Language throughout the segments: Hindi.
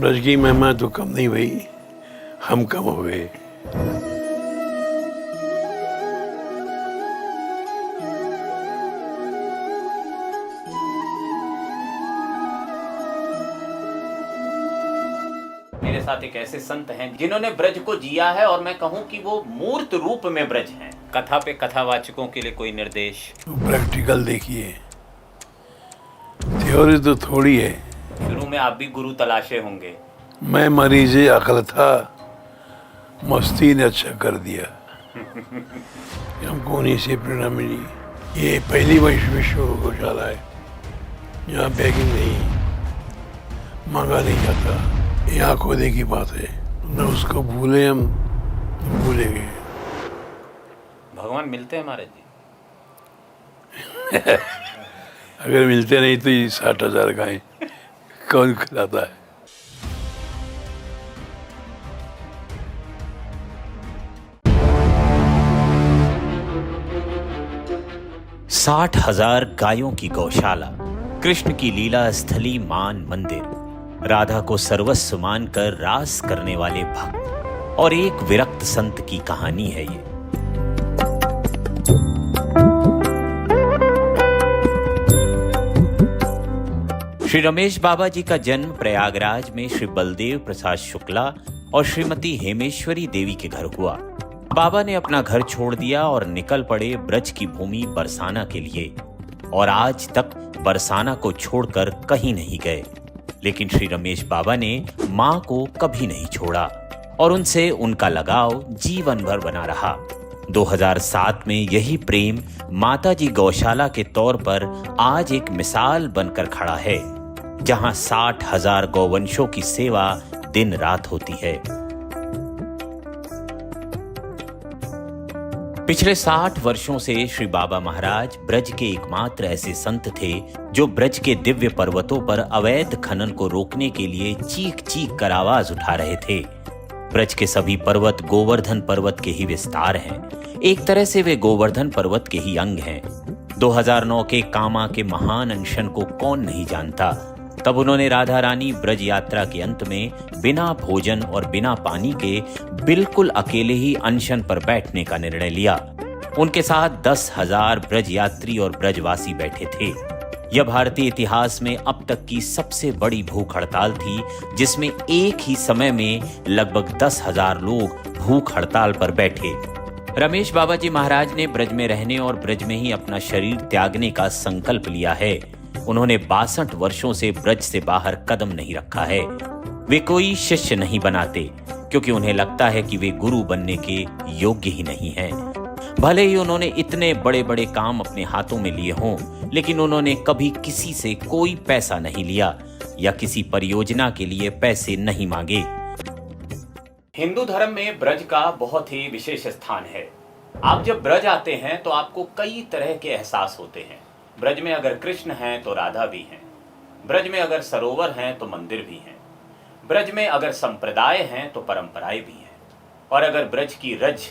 ब्रज की महिमा तो कम नहीं हुई, हम कम हो गए। मेरे साथ एक ऐसे संत हैं जिन्होंने ब्रज को जिया है और मैं कहूं कि वो मूर्त रूप में ब्रज हैं। कथा पे कथावाचकों के लिए कोई निर्देश? प्रैक्टिकल देखिए, थ्योरी तो थोड़ी है। शुरू में आप भी गुरु तलाशे होंगे। मैं मरीज अकल था, मस्ती ने अच्छा कर दिया। हमको उन्हीं से प्रेरणा मिली। ये पहली विश्व गौशाला है, यहाँ बैगिंग नहीं, मांगा नहीं जाता। ये आंखों की बात है, न उसको भूले हम, भूले गए। भगवान मिलते हैं महाराज जी? अगर मिलते नहीं तो ये 60,000 गाय कौन खिलाता है? साठ 60,000 गायों की गौशाला, कृष्ण की लीला स्थली मान मंदिर, राधा को सर्वस्व मानकर रास करने वाले भक्त और एक विरक्त संत की कहानी है ये। श्री रमेश बाबा जी का जन्म प्रयागराज में श्री बलदेव प्रसाद शुक्ला और श्रीमती हेमेश्वरी देवी के घर हुआ। बाबा ने अपना घर छोड़ दिया और निकल पड़े ब्रज की भूमि बरसाना के लिए, और आज तक बरसाना को छोड़कर कहीं नहीं गए। लेकिन श्री रमेश बाबा ने मां को कभी नहीं छोड़ा और उनसे उनका लगाव जीवन भर बना रहा। 2007 में यही प्रेम माताजी गौशाला के तौर पर आज एक मिसाल बनकर खड़ा है, जहां 60,000 गौवंशों की सेवा दिन रात होती है। पिछले 60 वर्षों से श्री बाबा महाराज ब्रज के एकमात्र ऐसे संत थे जो ब्रज के दिव्य पर्वतों पर अवैध खनन को रोकने के लिए चीख चीख कर आवाज उठा रहे थे। ब्रज के सभी पर्वत गोवर्धन पर्वत के ही विस्तार हैं। एक तरह से वे गोवर्धन पर्वत के ही अंग हैं। 2009 के कामा के महान अनशन को कौन नहीं जानता। तब उन्होंने राधा रानी ब्रज यात्रा के अंत में बिना भोजन और बिना पानी के बिल्कुल अकेले ही अनशन पर बैठने का निर्णय लिया। उनके साथ 10,000 ब्रज यात्री और ब्रजवासी बैठे थे। यह भारतीय इतिहास में अब तक की सबसे बड़ी भूख हड़ताल थी, जिसमें एक ही समय में लगभग 10,000 लोग भूख हड़ताल पर बैठे। रमेश बाबा जी महाराज ने ब्रज में रहने और ब्रज में ही अपना शरीर त्यागने का संकल्प लिया है। उन्होंने 62 वर्षों से ब्रज से बाहर कदम नहीं रखा है। वे कोई शिष्य नहीं बनाते, क्योंकि उन्हें लगता है कि वे गुरु बनने के योग्य ही नहीं हैं। भले ही उन्होंने इतने बड़े बड़े काम अपने हाथों में लिए हों, लेकिन उन्होंने कभी किसी से कोई पैसा नहीं लिया या किसी परियोजना के लिए पैसे नहीं मांगे। हिंदू धर्म में ब्रज का बहुत ही विशेष स्थान है। आप जब ब्रज आते हैं तो आपको कई तरह के एहसास होते हैं। ब्रज में अगर कृष्ण हैं तो राधा भी हैं, ब्रज में अगर सरोवर हैं तो मंदिर भी हैं, ब्रज में अगर संप्रदाय हैं तो परंपराएं भी हैं, और अगर ब्रज की रज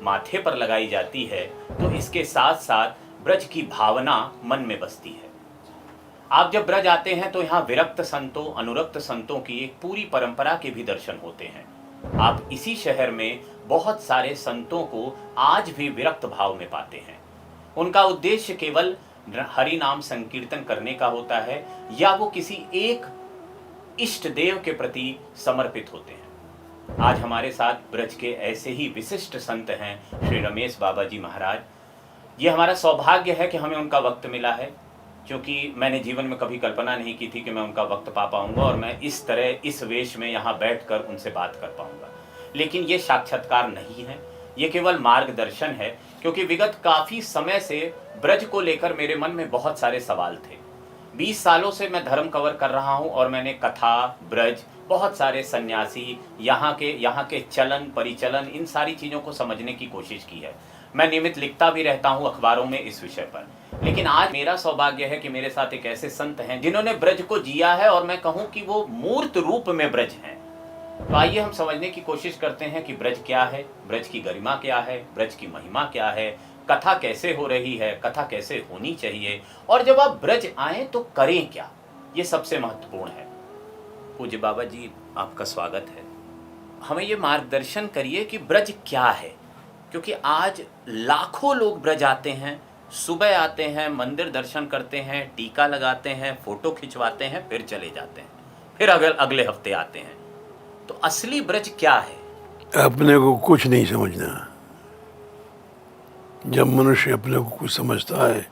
माथे पर लगाई जाती है तो इसके साथ साथ ब्रज की भावना मन में बसती है। आप जब ब्रज आते हैं तो यहाँ विरक्त संतों, अनुरक्त संतों की एक पूरी परंपरा के भी दर्शन होते हैं। आप इसी शहर में बहुत सारे संतों को आज भी विरक्त भाव में पाते हैं। उनका उद्देश्य केवल हरि नाम संकीर्तन करने का होता है, या वो किसी एक इष्ट देव के प्रति समर्पित होते हैं। आज हमारे साथ ब्रज के ऐसे ही विशिष्ट संत हैं श्री रमेश बाबा जी महाराज। ये हमारा सौभाग्य है कि हमें उनका वक्त मिला है, क्योंकि मैंने जीवन में कभी कल्पना नहीं की थी कि मैं उनका वक्त पा पाऊंगा और मैं इस तरह इस वेश में यहाँ बैठकर उनसे बात कर पाऊंगा। लेकिन ये साक्षात्कार नहीं है, ये केवल मार्गदर्शन है, क्योंकि विगत काफी समय से ब्रज को लेकर मेरे मन में बहुत सारे सवाल थे। 20 सालों से मैं धर्म कवर कर रहा हूं और मैंने कथा, ब्रज, बहुत सारे सन्यासी, यहाँ के चलन परिचलन, इन सारी चीज़ों को समझने की कोशिश की है। मैं नियमित लिखता भी रहता हूँ अखबारों में इस विषय पर। लेकिन आज मेरा सौभाग्य है कि मेरे साथ एक ऐसे संत हैं जिन्होंने ब्रज को जिया है, और मैं कहूँ कि वो मूर्त रूप में ब्रज हैं। तो आइए हम समझने की कोशिश करते हैं कि ब्रज क्या है, ब्रज की गरिमा क्या है, ब्रज की महिमा क्या है, कथा कैसे हो रही है, कथा कैसे होनी चाहिए, और जब आप ब्रज आए तो करें क्या, ये सबसे महत्वपूर्ण है। पूज्य बाबा जी, आपका स्वागत है। हमें ये मार्गदर्शन करिए कि ब्रज क्या है, क्योंकि आज लाखों लोग ब्रज आते हैं, सुबह आते हैं, मंदिर दर्शन करते हैं, टीका लगाते हैं, फोटो खिंचवाते हैं, फिर चले जाते हैं, फिर अगले हफ्ते आते हैं। तो असली ब्रज क्या है? अपने को कुछ नहीं समझना। जब मनुष्य अपने को कुछ समझता है,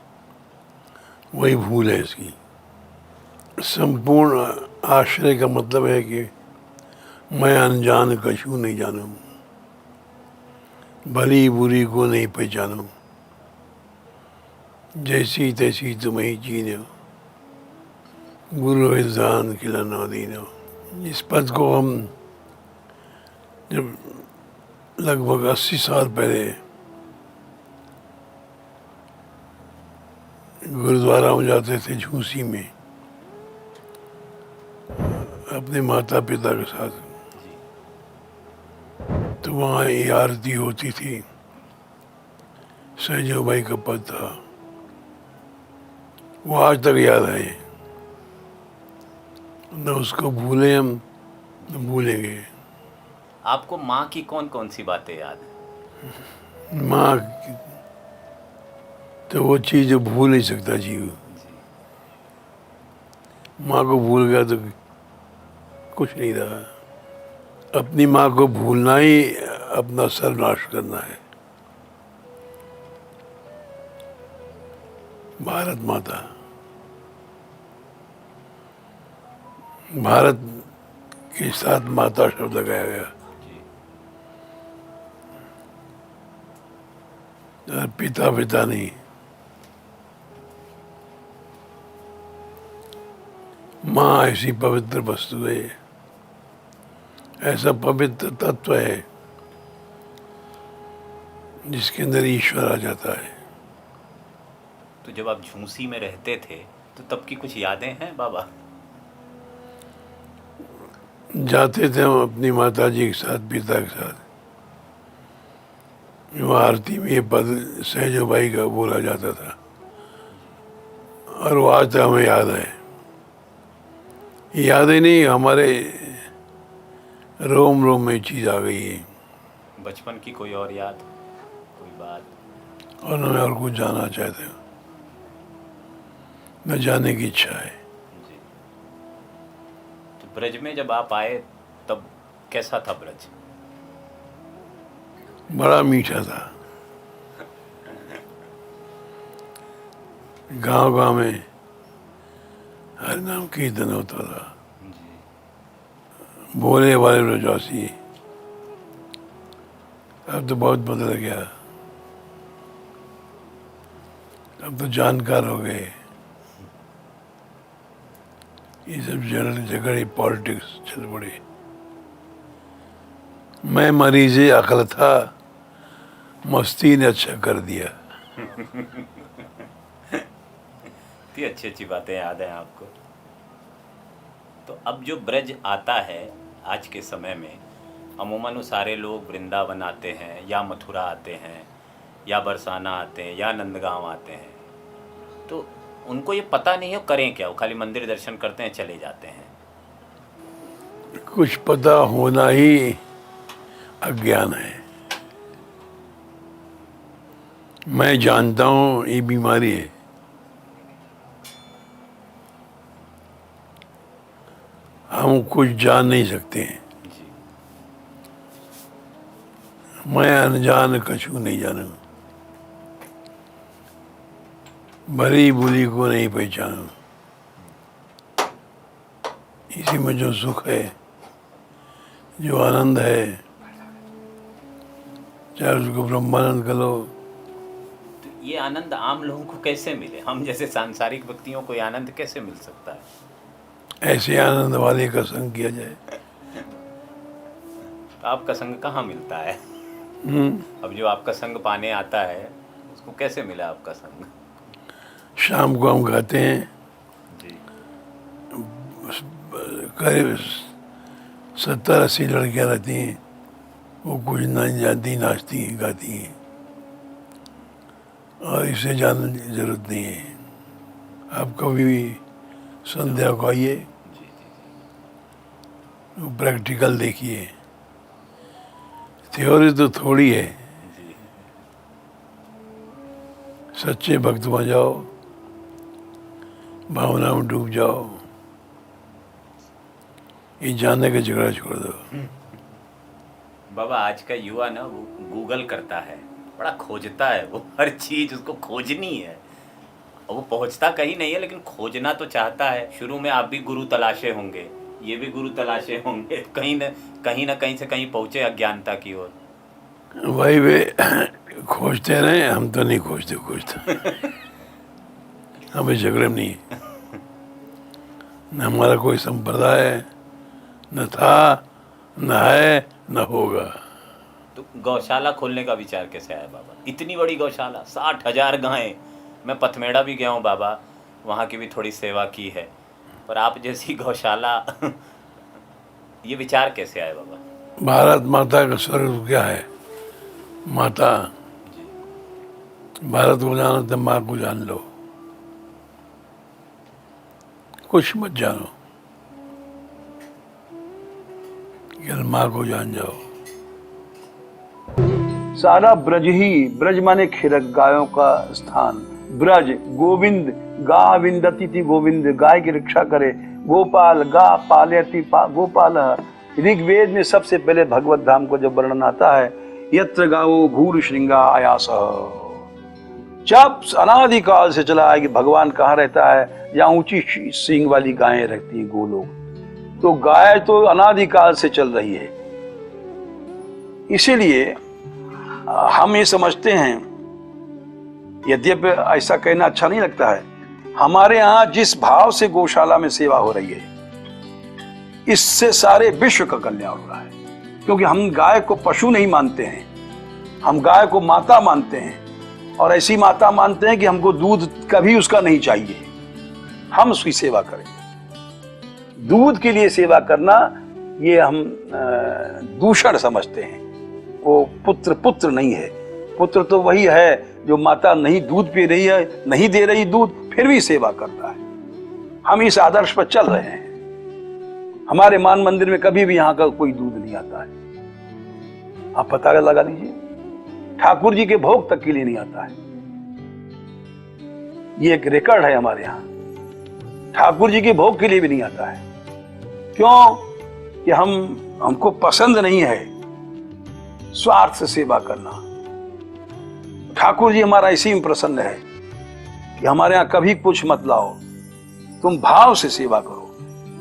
वही भूल है इसकी। संपूर्ण आश्रय का मतलब है कि मैं अनजान कछू नहीं जानूं, भली बुरी को नहीं पहचानूं, जैसी तैसी तुम्हें ही जीनो, गुरु विद्वान खिलाना दीनो। इस पद को हम जब लगभग 80 साल पहले गुरुद्वारा में जाते थे झूसी में अपने माता पिता के साथ, तो वहाँ ये आरती होती थी। सहजो भाई का पद था, वो आज तक याद है। न उसको भूले हम, न भूलेंगे। आपको माँ की कौन कौन सी बातें याद है? माँ तो वो चीज़ जो भूल नहीं सकता जीव। माँ को भूल गया तो कुछ नहीं रहा। अपनी माँ को भूलना ही अपना सर्वनाश करना है। भारत माता, भारत के साथ माता शब्द लगाया गया। और पिता पिता नहीं, माँ ऐसी पवित्र वस्तु है, ऐसा पवित्र तत्व है जिसके अंदर ईश्वर आ जाता है। तो जब आप झूसी में रहते थे तो तब की कुछ यादें हैं बाबा? जाते थे हम अपनी माता जी के साथ, पिता के साथ। वो आरती में ये पद सहजो भाई का बोला जाता था, और वो आज तक हमें याद है। याद ही नहीं, हमारे रोम रोम में चीज़ आ गई है। बचपन की कोई और याद, कोई बात? और हमें और कुछ जानना चाहते हो, न जानने की इच्छा है। जी। तो ब्रज में जब आप आए तब कैसा था ब्रज? बड़ा मीठा था। गांव गांव में हर नाम कीर्तन होता था। बोले वाले ब्रजवासी, अब तो बहुत बदल गया। अब तो जानकार हो गए। ये सब झगड़े पॉलिटिक्स चल पड़े। मैं मरीज़े अकल था, मस्ती ने अच्छा कर दिया। इतनी अच्छी अच्छी बातें याद हैं आपको। तो अब जो ब्रज आता है आज के समय में, अमूमन वो सारे लोग वृंदावन आते हैं, या मथुरा आते हैं, या बरसाना आते हैं, या नंदगांव आते हैं। तो उनको ये पता नहीं है करें क्या, वो खाली मंदिर दर्शन करते हैं, चले जाते हैं। कुछ पता होना ही अज्ञान है। मैं जानता हूं ये बीमारी है। हम कुछ जान नहीं सकते हैं। जी। मैं अनजान कछू नहीं जानू, भली बुरी को नहीं पहचानू। इसी में जो सुख है, जो आनंद है, चाहे उसको ब्रह्मानंद कर लो। तो ये आनंद आम लोगों को कैसे मिले? हम जैसे सांसारिक व्यक्तियों को ये आनंद कैसे मिल सकता है? ऐसे आनंद वाले का संग किया जाए। तो आपका संग कहाँ मिलता है? अब जो आपका संग पाने आता है उसको कैसे मिला आपका संग? शाम को हम गाते हैं, जी। करीब 70-80 लड़कियां रहती हैं। वो कुछ नहीं जानती, नाचती हैं, गाती हैं, और इसे जानने की जरूरत नहीं है। आप कभी भी संध्या को आइए, प्रैक्टिकल देखिए। थ्योरी तो थोड़ी है, सच्चे भक्त बन जाओ, भावना में डूब जाओ, ये जानने का झगड़ा छोड़ दो। बाबा आज का युवा ना वो गूगल करता है, बड़ा खोजता है, वो हर चीज उसको खोजनी है और वो पहुंचता कहीं नहीं है, लेकिन खोजना तो चाहता है। शुरू में आप भी गुरु तलाशे होंगे, ये भी गुरु तलाशे होंगे, कहीं ना कहीं से कहीं पहुंचे अज्ञानता की ओर। वही वे खोजते रहे, हम तो नहीं खोजते हमें झगड़े में नहीं, न हमारा कोई संप्रदाय न था, न है, न होगा। तो गौशाला खोलने का विचार कैसे आया बाबा? इतनी बड़ी गौशाला, 60,000 गायें। मैं पथमेड़ा भी गया हूँ बाबा, वहाँ की भी थोड़ी सेवा की है, पर आप जैसी गौशाला ये विचार कैसे आया बाबा? भारत माता का स्वरूप क्या है? माता। भारत को जानो तो माँ को जान लो, कुछ मत जानो, केवल माँ को जान जाओ। सारा ब्रज ही, ब्रज माने खिरक, गायों का स्थान। ब्रज गोविंद, गा विंदती थी गोविंद, गाय की रक्षा करे। गोपाल, गा पालयति गोपाल। ऋग्वेद में सबसे पहले भगवत धाम को जब वर्णन आता है, यत्र गावो भूर श्रृंगा आयास। जब अनादिकाल से चला है कि भगवान कहाँ रहता है, जहाँ ऊंची सींग वाली गायें रहती हैं, गोलोक। तो गाय तो अनादिकाल से चल रही है। इसीलिए हम ये समझते हैं, यद्यपि ऐसा कहना अच्छा नहीं लगता है, हमारे यहाँ जिस भाव से गौशाला में सेवा हो रही है, इससे सारे विश्व का कल्याण हो रहा है। क्योंकि हम गाय को पशु नहीं मानते हैं, हम गाय को माता मानते हैं, और ऐसी माता मानते हैं कि हमको दूध कभी उसका नहीं चाहिए, हम उसकी सेवा करें। दूध के लिए सेवा करना ये हम दूषण समझते हैं। वो पुत्र नहीं है। पुत्र तो वही है जो माता नहीं दूध पी रही है, नहीं दे रही दूध, फिर भी सेवा करता है। हम इस आदर्श पर चल रहे हैं। हमारे मान मंदिर में कभी भी यहाँ का कोई दूध नहीं आता है, आप पता लगा लीजिए। ठाकुर जी के भोग तक के लिए नहीं आता है, ये एक रिकॉर्ड है हमारे यहाँ। ठाकुर जी के भोग के लिए भी नहीं आता है। क्यों? कि हमको पसंद नहीं है स्वार्थ से सेवा करना। ठाकुर जी हमारा इसी में प्रसन्न है कि हमारे यहाँ कभी कुछ मत लाओ, तुम भाव से सेवा करो,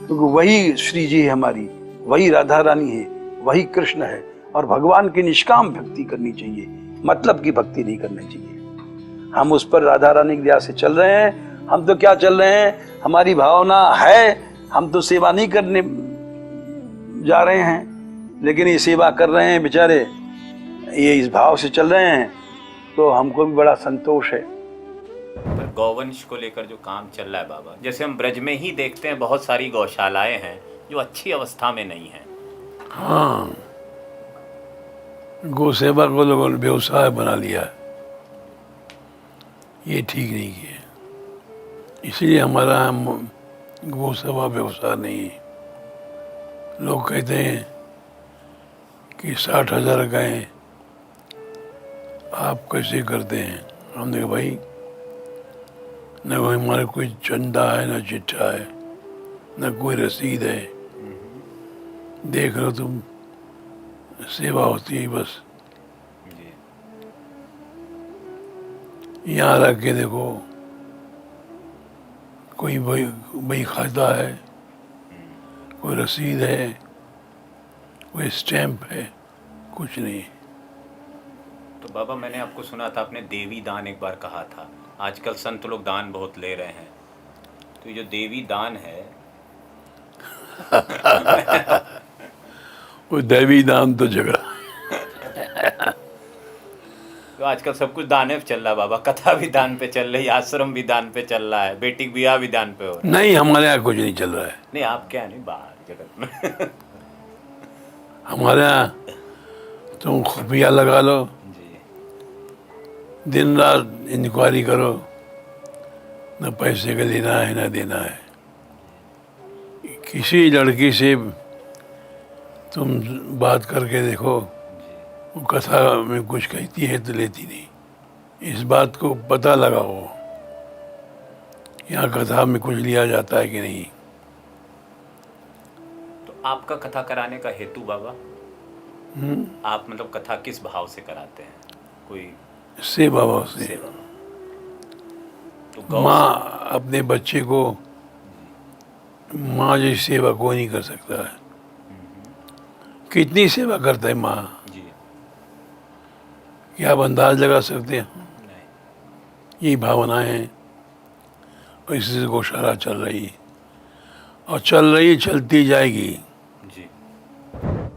क्योंकि वही श्री जी है हमारी, वही राधा रानी है, वही कृष्ण है। और भगवान की निष्काम भक्ति करनी चाहिए, मतलब की भक्ति नहीं करनी चाहिए। हम उस पर राधा रानी की दया से चल रहे हैं। हम तो क्या चल रहे हैं, हमारी भावना है, हम तो सेवा नहीं करने जा रहे हैं, लेकिन ये सेवा कर रहे हैं बेचारे, ये इस भाव से चल रहे हैं, तो हमको भी बड़ा संतोष है। पर गौवंश को लेकर जो काम चल रहा है बाबा, जैसे हम ब्रज में ही देखते हैं, बहुत सारी गौशालाएं हैं जो अच्छी अवस्था में नहीं है। हाँ, गौ सेवा को लोगों ने व्यवसाय बना लिया, ये ठीक नहीं किया। इसलिए हमारा गौ सेवा व्यवसाय नहीं है। लोग कहते हैं कि 60,000 गायें आप कैसे करते हैं? हमने कहा भाई, न कोई हमारे कोई चंदा है, न चिट्ठा है, न कोई रसीद है, देख लो तुम, सेवा होती है बस। यहाँ रख के देखो, कोई बही खाता है, कोई रसीद है, कोई स्टैंप है, कुछ नहीं। तो बाबा मैंने आपको सुना था, आपने देवी दान एक बार कहा था। आजकल संत लोग दान बहुत ले रहे हैं, तो ये जो देवी दान है वो दैवी दान तो झगड़ा। तो आजकल सब कुछ दान पे चल रहा है बाबा, कथा भी दान पे चल रही है, आश्रम भी दान पे चल रहा है, बेटी का ब्याह भी दान पे हो रहा है। नहीं, हमारे यहाँ कुछ नहीं चल रहा है। नहीं, आप क्या नहीं, बाहर जगत में हमारे यहाँ तुम खुफिया लगा लो, दिन रात इंक्वायरी करो, न पैसे का लेना है न देना है। किसी लड़की से तुम बात करके देखो, वो कथा में कुछ कहती है तो लेती नहीं। इस बात को पता लगाओ, यहाँ कथा में कुछ लिया जाता है कि नहीं। तो आपका कथा कराने का हेतु बाबा, आप मतलब कथा किस भाव से कराते हैं? कोई सेवा भाव से। सेवा। तो गौ माँ अपने बच्चे को माँ जैसी सेवा कोई नहीं कर सकता है। कितनी सेवा करता है माँ, जी क्या आप अंदाज लगा सकते हैं? नहीं। यही भावनाएं हैं और इसी से गौशाला चल रही है और चल रही, चलती जाएगी। जी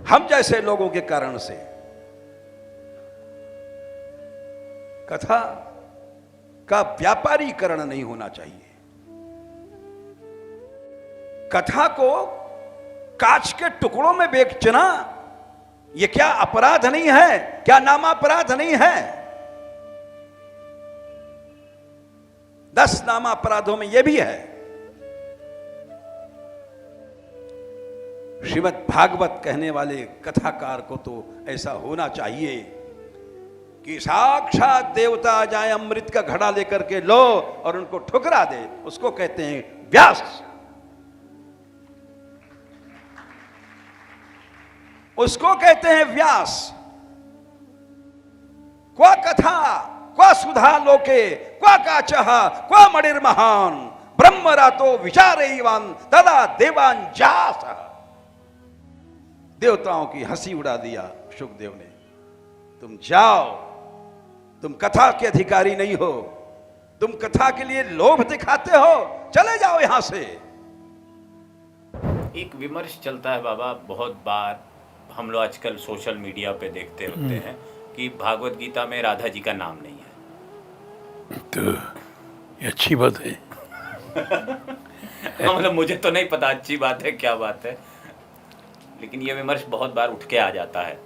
हम जैसे लोगों के कारण से कथा का व्यापारीकरण नहीं होना चाहिए। कथा को कांच के टुकड़ों में बेचना यह क्या अपराध नहीं है? क्या नामापराध नहीं है? 10 नामापराधों में यह भी है। श्रीमद् भागवत कहने वाले कथाकार को तो ऐसा होना चाहिए कि साक्षात देवता आ जाए, अमृत का घड़ा लेकर के लो और उनको ठुकरा दे, उसको कहते हैं व्यास। उसको कहते हैं व्यास। क्वा कथा क्वा सुधा लोके क्वा काचः क्वा मणिर्महान ब्रह्मरातो विचारैवान तदा देवान जास। देवताओं की हंसी उड़ा दिया शुकदेव ने। तुम जाओ, तुम कथा के अधिकारी नहीं हो, तुम कथा के लिए लोभ दिखाते हो, चले जाओ यहां से। एक विमर्श चलता है बाबा, बहुत बार हम लोग आजकल सोशल मीडिया पे देखते होते हैं कि भागवत गीता में राधा जी का नाम नहीं है। तो ये अच्छी बात है। मतलब मुझे तो नहीं पता अच्छी बात है क्या बात है, लेकिन ये विमर्श बहुत बार उठ के आ जाता है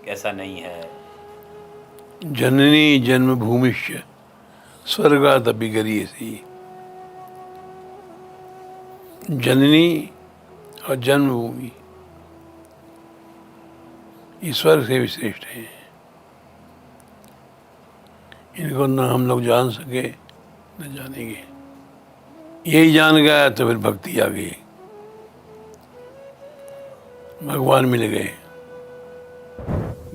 कि ऐसा नहीं है। जननी जन्मभूमिश्च स्वर्गादपि गरीयसी। जननी और जन्मभूमि ईश्वर से भी श्रेष्ठ है। इनको न हम लोग जान सके न जानेंगे। यही जान गया तो फिर भक्ति आ गई, भगवान मिल गए।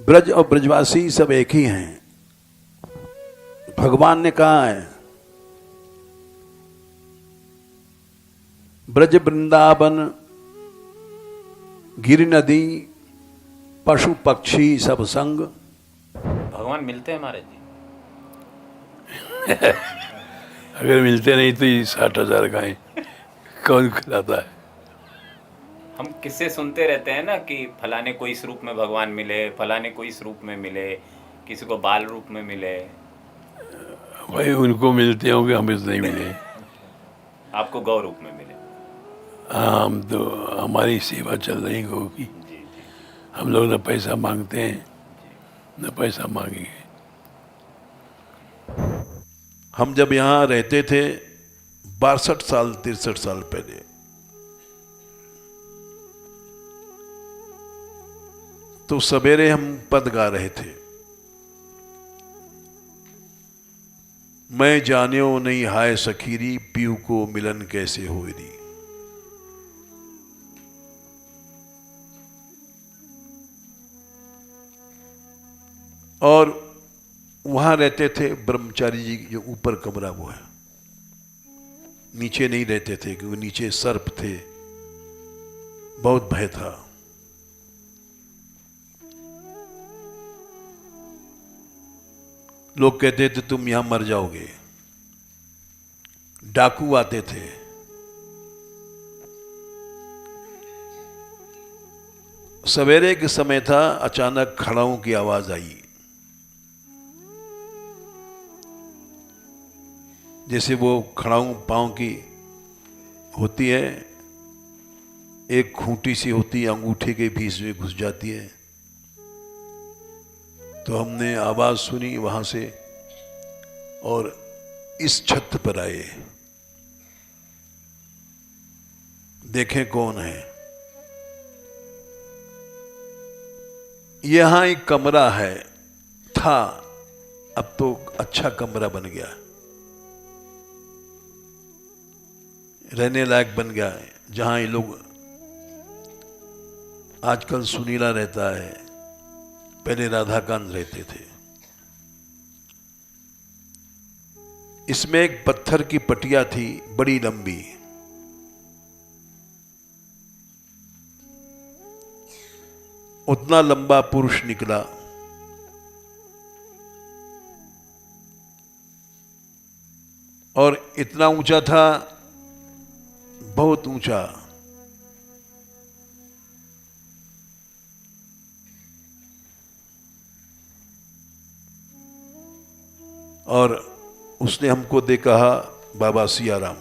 ब्रज और ब्रजवासी सब एक ही हैं। भगवान ने कहा है ब्रज वृंदावन गिरि नदी पशु पक्षी सब संग। भगवान मिलते हैं महाराज जी? अगर मिलते नहीं तो ये 60,000 गाय कौन खिलाता है? हम किससे सुनते रहते हैं ना कि फलाने को इस रूप में भगवान मिले, फलाने को इस रूप में मिले, किसी को बाल रूप में मिले। भाई उनको मिलते होंगे, हमें तो नहीं मिले। आपको गौ रूप में मिले। हम तो हमारी सेवा चल रही गौ की। जी जी। हम लोग न पैसा मांगते हैं न पैसा मांगेंगे। हम जब यहाँ रहते थे 62 साल 63 साल पहले, तो सवेरे हम पद गा रहे थे। मैं जान्यो नहीं हाय सखीरी, पीऊ को मिलन कैसे होरी। और वहां रहते थे ब्रह्मचारी जी, जो ऊपर कमरा वो है, नीचे नहीं रहते थे क्योंकि नीचे सर्प थे, बहुत भय था। लोग कहते थे तुम यहां मर जाओगे। डाकू आते थे। सवेरे के समय था, अचानक खड़ाओं की आवाज आई, जैसे वो खड़ाऊ पांव की होती है, एक खूंटी सी होती है, अंगूठे के बीच में घुस जाती है। तो हमने आवाज सुनी वहां से और इस छत पर आए, देखें कौन है। यहाँ एक कमरा है, था, अब तो अच्छा कमरा बन गया, रहने लायक बन गया है, जहां ये लोग आजकल सुनीला रहता है, पहले राधाकांत रहते थे। इसमें एक पत्थर की पटिया थी, बड़ी लंबी, उतना लंबा पुरुष निकला। और इतना ऊंचा था, बहुत ऊंचा। और उसने हमको दे कहा, बाबा सियाराम,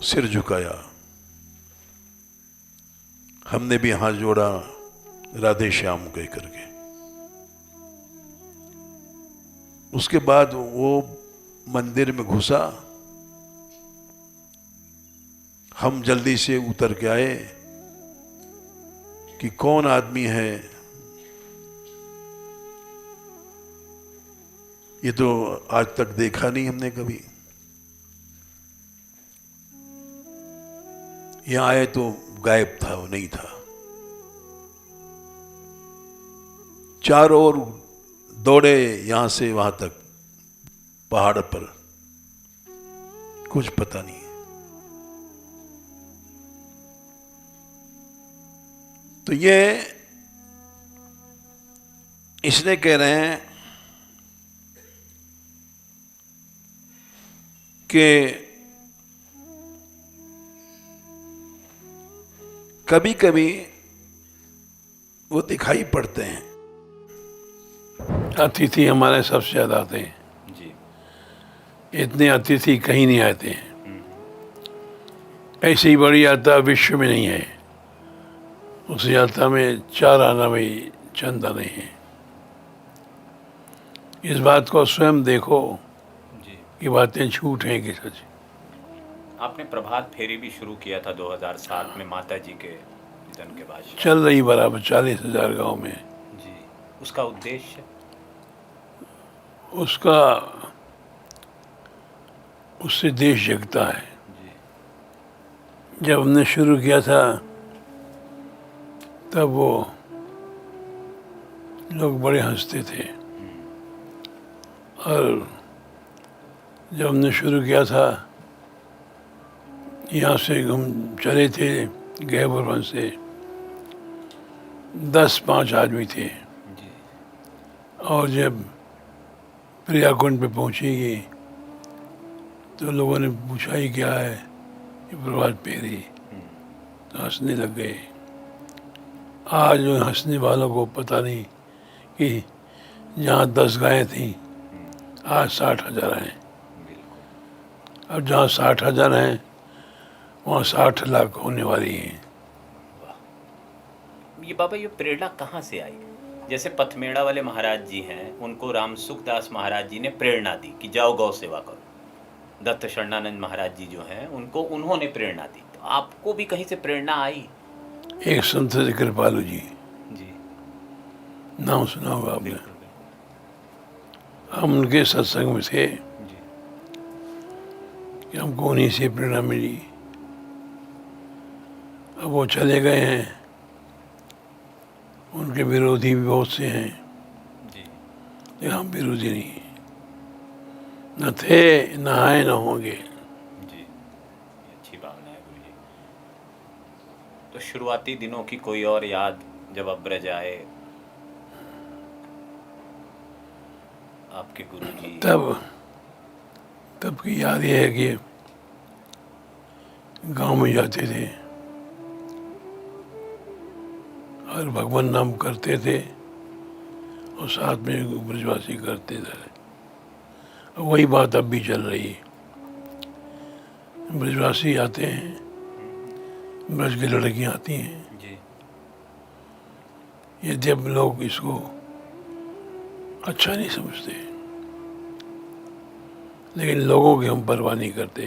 सिर झुकाया। हमने भी हाथ जोड़ा, राधे श्याम कह करके। उसके बाद वो मंदिर में घुसा, हम जल्दी से उतर के आए कि कौन आदमी है, ये तो आज तक देखा नहीं हमने कभी। यहां आए तो गायब था, वो नहीं था। चारों ओर दौड़े, यहां से वहां तक, पहाड़ पर, कुछ पता नहीं। तो ये इसने कह रहे हैं कि कभी कभी वो दिखाई पड़ते हैं। अतिथि हमारे सबसे ज्यादा आते हैं जी। इतने अतिथि कहीं नहीं आते हैं। ऐसी बड़ी यात्रा विश्व में नहीं है। उस यात्रा में 4 आना भी चंदा नहीं है। इस बात को स्वयं देखो जी। कि बातें झूठ हैं कि सच। आपने प्रभात फेरी भी शुरू किया था 2007 में माता जी के निधन के बाद। चल रही बराबर 40,000 गांव में। जी। उसका उद्देश्य? उसका उससे देश जगता है। जी। जब हमने शुरू किया था तब वो लोग बड़े हंसते थे, और जब हमने शुरू किया था, यहाँ से हम चले थे गैबरवन से, 10-5 आदमी थे। जी। और जब प्रियाकुंड पे पहुँचेगी तो लोगों ने पूछा ही क्या है ये प्रभात फेरी, तो हंसने लग गए। आज जो हंसने वालों को पता नहीं कि जहाँ 10 गायें थीं आज 60,000 हैं, बिल्कुल। और जहाँ 60,000 हैं वहाँ 60 लाख होने वाली हैं। ये बाबा, ये प्रेरणा कहाँ से आई? जैसे पथमेड़ा वाले महाराज जी हैं, उनको राम सुखदास महाराज जी ने प्रेरणा दी कि जाओ गौ सेवा करो। दत्त शरणानंद महाराज जी जो हैं, उनको उन्होंने प्रेरणा दी। तो आपको भी कहीं से प्रेरणा आई? एक संत थे कृपालु जी, जी। नाम सुना होगा आपने। बिल्कुल, हम उनके सत्संग में थे जी। कि हमको उन्हीं से प्रेरणा मिली। अब वो चले गए हैं, उनके विरोधी भी बहुत से हैं, जी। लेकिन हम विरोधी नहीं हैं। न थे, न आए, न होंगे। जी। ये अच्छी भावना है गुरु जी। तो शुरुआती दिनों की कोई और याद, जब अब ब्रज आए आपके गुरु जी? तब की याद ये है कि गांव में जाते थे और भगवान नाम करते थे, और साथ में ब्रजवासी करते थे। वही बात अब भी चल रही है। ब्रजवासी आते हैं, ब्रज की लड़कियां आती हैं। जी। यद्यप लोग इसको अच्छा नहीं समझते, लेकिन लोगों की हम परवाह नहीं करते।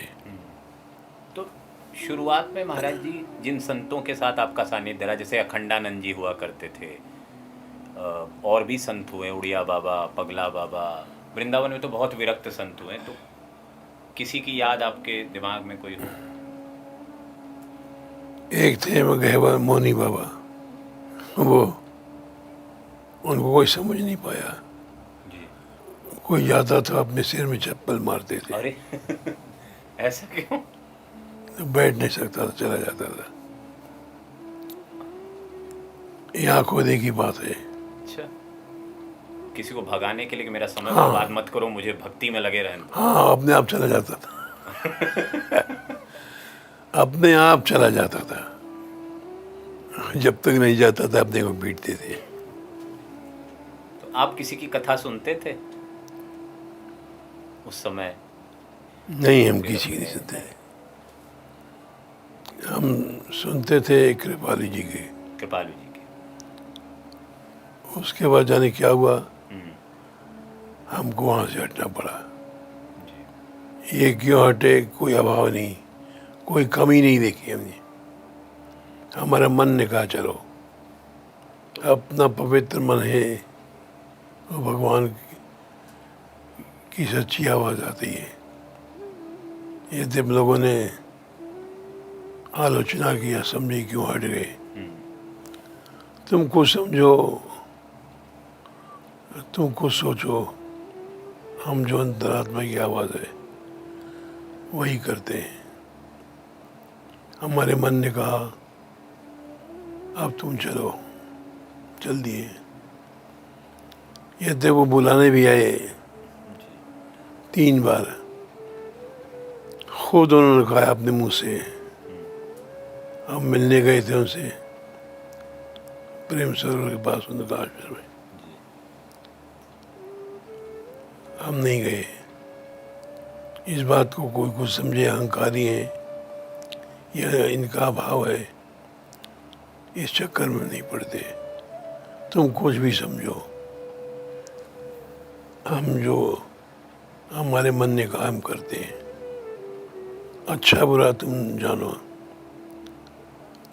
तो शुरुआत में महाराज जी जिन संतों के साथ आपका सानिध्य रहा, जैसे अखंडानंद जी हुआ करते थे, और भी संत हुए, उड़िया बाबा, पगला बाबा, वृंदावन में तो बहुत विरक्त संत हुए, तो किसी की याद आपके दिमाग में कोई हो? एक थे गहवा मोनी बाबा, वो उनको कोई समझ नहीं पाया। जी। कोई जाता था अपने सिर में चप्पल मारते थे, अरे ऐसा क्यों? तो बैठ नहीं सकता था, चला जाता था। ये आंखों देखी बात है। अच्छा, किसी को भगाने के लिए कि मेरा समय हाँ। बर्बाद मत करो, मुझे भक्ति में लगे रहने दो। हाँ, अपने आप चला जाता था। अपने आप चला जाता था, जब तक नहीं जाता था अपने को पीटते थे। तो आप किसी की कथा सुनते थे उस समय? नहीं, हम किसी की नहीं सुनते। हम सुनते थे कृपाली जी के। कृपालु जी के। उसके बाद जाने क्या हुआ, हम्म। हमको वहाँ से हटना पड़ा। ये क्यों हटे, कोई अभाव नहीं, कोई कमी नहीं देखी हमने। हमारा मन ने कहा चलो, अपना पवित्र मन है, वो भगवान की सच्ची आवाज़ आती है। ये जब लोगों ने आलोचना किया, समझे क्यों हट गए। तुम कुछ समझो, तुम कुछ सोचो, हम जो अंतरात्मा की आवाज़ है वही करते हैं। हमारे मन ने कहा अब तुम चलो, चल दिए। ये थे वो बुलाने भी आए 3 बार, खुद उन्होंने कहा अपने मुंह से। हम मिलने गए थे उनसे प्रेम सरोवर के पास, उनका आश्रम में। हम नहीं गए। इस बात को कोई कुछ समझे अहंकारी हैं या इनका अभाव है, इस चक्कर में नहीं पड़ते। तुम कुछ भी समझो, हम जो हमारे मन ने कहा हम करते हैं। अच्छा बुरा तुम जानो,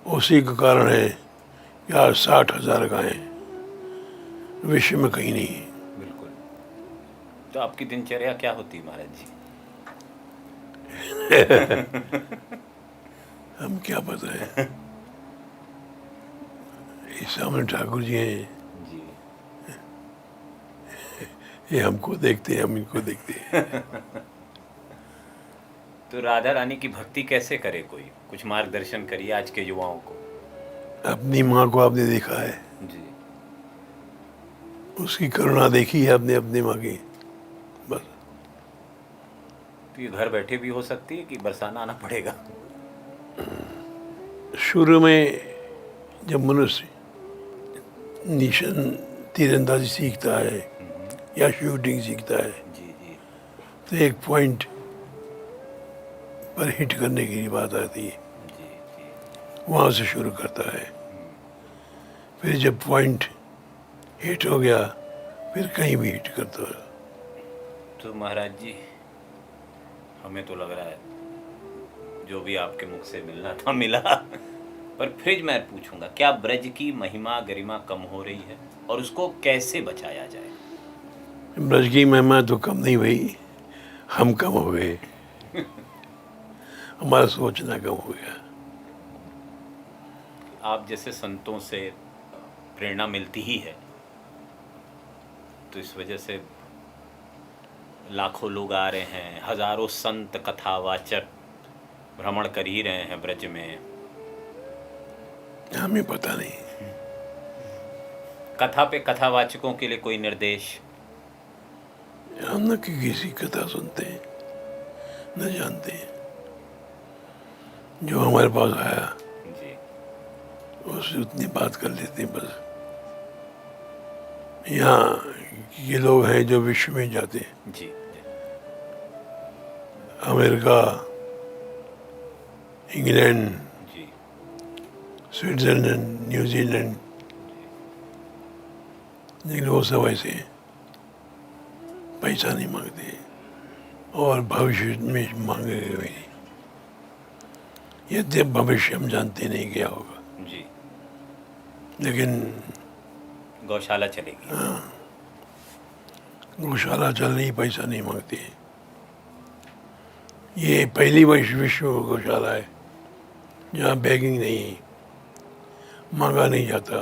उसी का कारण है कि आज 60,000 गायें विश्व में कहीं नहीं है। बिल्कुल। तो आपकी दिनचर्या क्या होती है महाराज जी? हम क्या बताएं। ये सामने ठाकुर जी हैं, जी। ये हमको देखते हैं, हम इनको देखते हैं। तो राधा रानी की भक्ति कैसे करे कोई? कुछ मार्गदर्शन करिए आज के युवाओं को। अपनी माँ को आपने देखा है, जी। उसकी करुणा देखी है आपने अपनी माँ की, बस। तो ये घर बैठे भी हो सकती है कि बरसाना आना पड़ेगा? शुरू में जब मनुष्य निशान तीरंदाजी सीखता है या शूटिंग सीखता है, जी जी। तो एक पॉइंट पर हिट करने की बात आती है, जी जी। वहाँ से शुरू करता है। फिर जब पॉइंट हिट हो गया, फिर कहीं भी हिट करता है। तो महाराज जी, हमें तो लग रहा है जो भी आपके मुख से मिलना था मिला। पर फिर मैं पूछूंगा, क्या ब्रज की महिमा गरिमा कम हो रही है और उसको कैसे बचाया जाए? ब्रज की महिमा तो कम नहीं हुई, हम कम हो गए। हमारा सोचना कम हो गया। आप जैसे संतों से प्रेरणा मिलती ही है, तो इस वजह से लाखों लोग आ रहे हैं, हजारों संत कथावाचक भ्रमण कर ही रहे हैं ब्रज में। हमें पता नहीं। कथा पे कथावाचकों के लिए कोई निर्देश? हम न कि किसी कथा सुनते हैं, न जानते हैं। जो हमारे पास आया जी। उससे उतनी बात कर लेते हैं बस। यहाँ ये लोग हैं जो विश्व में जाते हैं, जी जी। अमेरिका, इंग्लैंड, जी। स्विट्जरलैंड, न्यूजीलैंड, लेकिन वो सब ऐसे पैसा नहीं मांगते और भविष्य में मांगेंगे भी नहीं। यद्यप भविष्य हम जानते नहीं क्या होगा, जी। लेकिन गौशाला चलेगी। गौशाला चल रही, पैसा नहीं मांगती है। ये पहली विश्व गौशाला है जहाँ बैगिंग नहीं, मांगा नहीं जाता।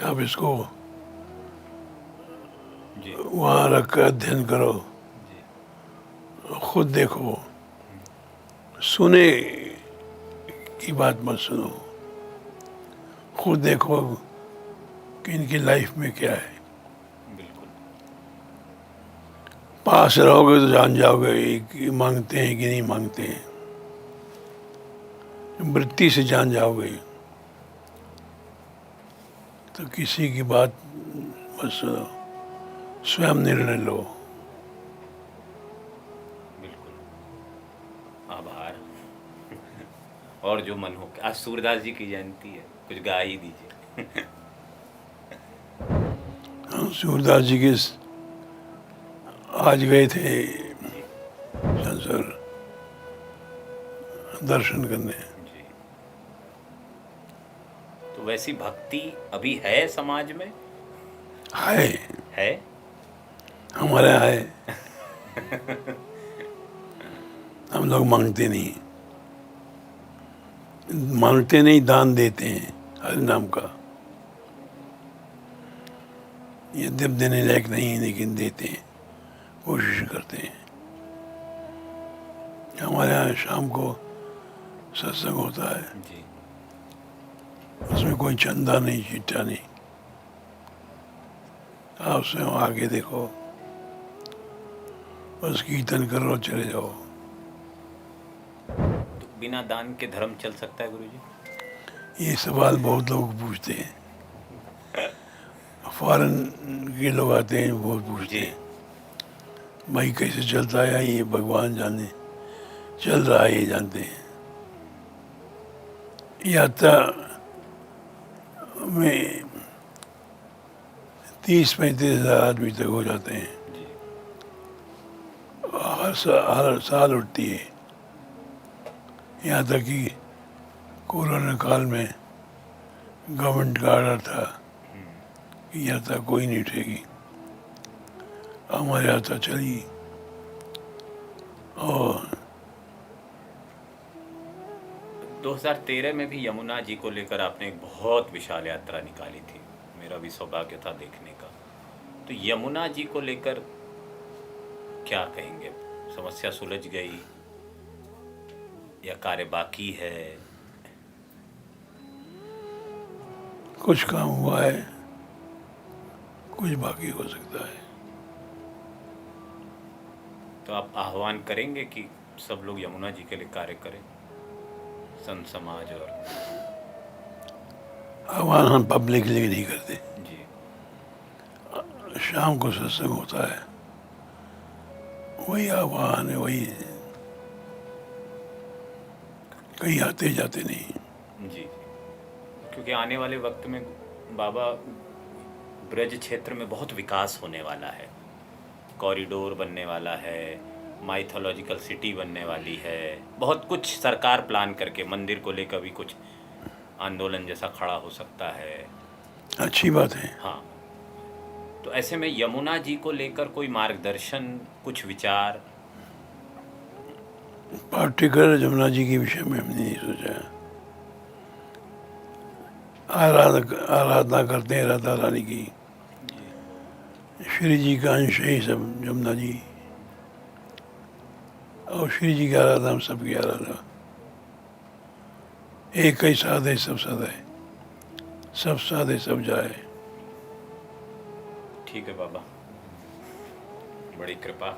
आप इसको जी। वहाँ रख कर अध्ययन करो, जी। खुद देखो, सुने की बात मत सुनो, खुद देखो कि इनकी लाइफ में क्या है। बिल्कुल। पास रहोगे तो जान जाओगे कि मांगते हैं कि नहीं मांगते हैं। वृत्ति से जान जाओगे तो किसी की बात मत सुनो, स्वयं निर्णय लो। बिल्कुल। आभार। और जो मन हो, आज सूरदास जी की जयंती है, कुछ गा ही दीजिए। हम सूरदास जी के आज गए थे संसर दर्शन करने। जी। तो वैसी भक्ति अभी है समाज में? है, है। हमारे यहाँ है। हम लोग मांगते नहीं, मांगते नहीं, दान देते हैं हरि नाम का। यद्यप देने लायक नहीं है लेकिन देते हैं, कोशिश करते हैं। हमारे यहाँ शाम को सत्संग होता है, जी। उसमें कोई चंदा नहीं, चिट्ठा नहीं। आप स्वयं आगे देखो, बस कीर्तन करो, चले जाओ। तो बिना दान के धर्म चल सकता है गुरुजी? ये सवाल बहुत लोग पूछते हैं, फॉरेन के लोग आते हैं, बहुत पूछते जी। हैं भाई कैसे चलता है ये, भगवान जाने, चल रहा है ये जानते हैं। यात्रा में 30-35 हज़ार आदमी तक हो जाते हैं। जी। हर साल उठती है। यहाँ तक कि कोरोना काल में गवर्नमेंट का ऑर्डर था कि यात्रा कोई नहीं उठेगी, हमारी यात्रा चली। और 2013 में भी यमुना जी को लेकर आपने एक बहुत विशाल यात्रा निकाली थी, मेरा भी सौभाग्य था देखने का। तो यमुना जी को लेकर क्या कहेंगे? समस्या सुलझ गई या कार्य बाकी है? कुछ काम हुआ है, कुछ बाकी हो सकता है। तो आप आह्वान करेंगे कि सब लोग यमुना जी के लिए कार्य करें, संत समाज? और आह्वान हम पब्लिक लिए नहीं करते। जी। शाम को सत्संग होता है, वही आह्वान है, वही, कहीं आते जाते नहीं। जी। क्योंकि आने वाले वक्त में बाबा ब्रज क्षेत्र में बहुत विकास होने वाला है, कॉरिडोर बनने वाला है, माइथोलॉजिकल सिटी बनने वाली है, बहुत कुछ सरकार प्लान करके, मंदिर को लेकर भी कुछ आंदोलन जैसा खड़ा हो सकता है। अच्छी बात है। हाँ, तो ऐसे में यमुना जी को लेकर कोई मार्गदर्शन, कुछ विचार? पार्टिकुलर यमुना जी के विषय में हमने नहीं सोचा। आराधना करते हैं राधा रानी की, श्री जी का अंश है सब यमुना जी, और श्री जी की आराधना हम सबकी आराधना। एक ही साधे सब सदाए, सब साधे सब जाए। ठीक है बाबा, बड़ी कृपा।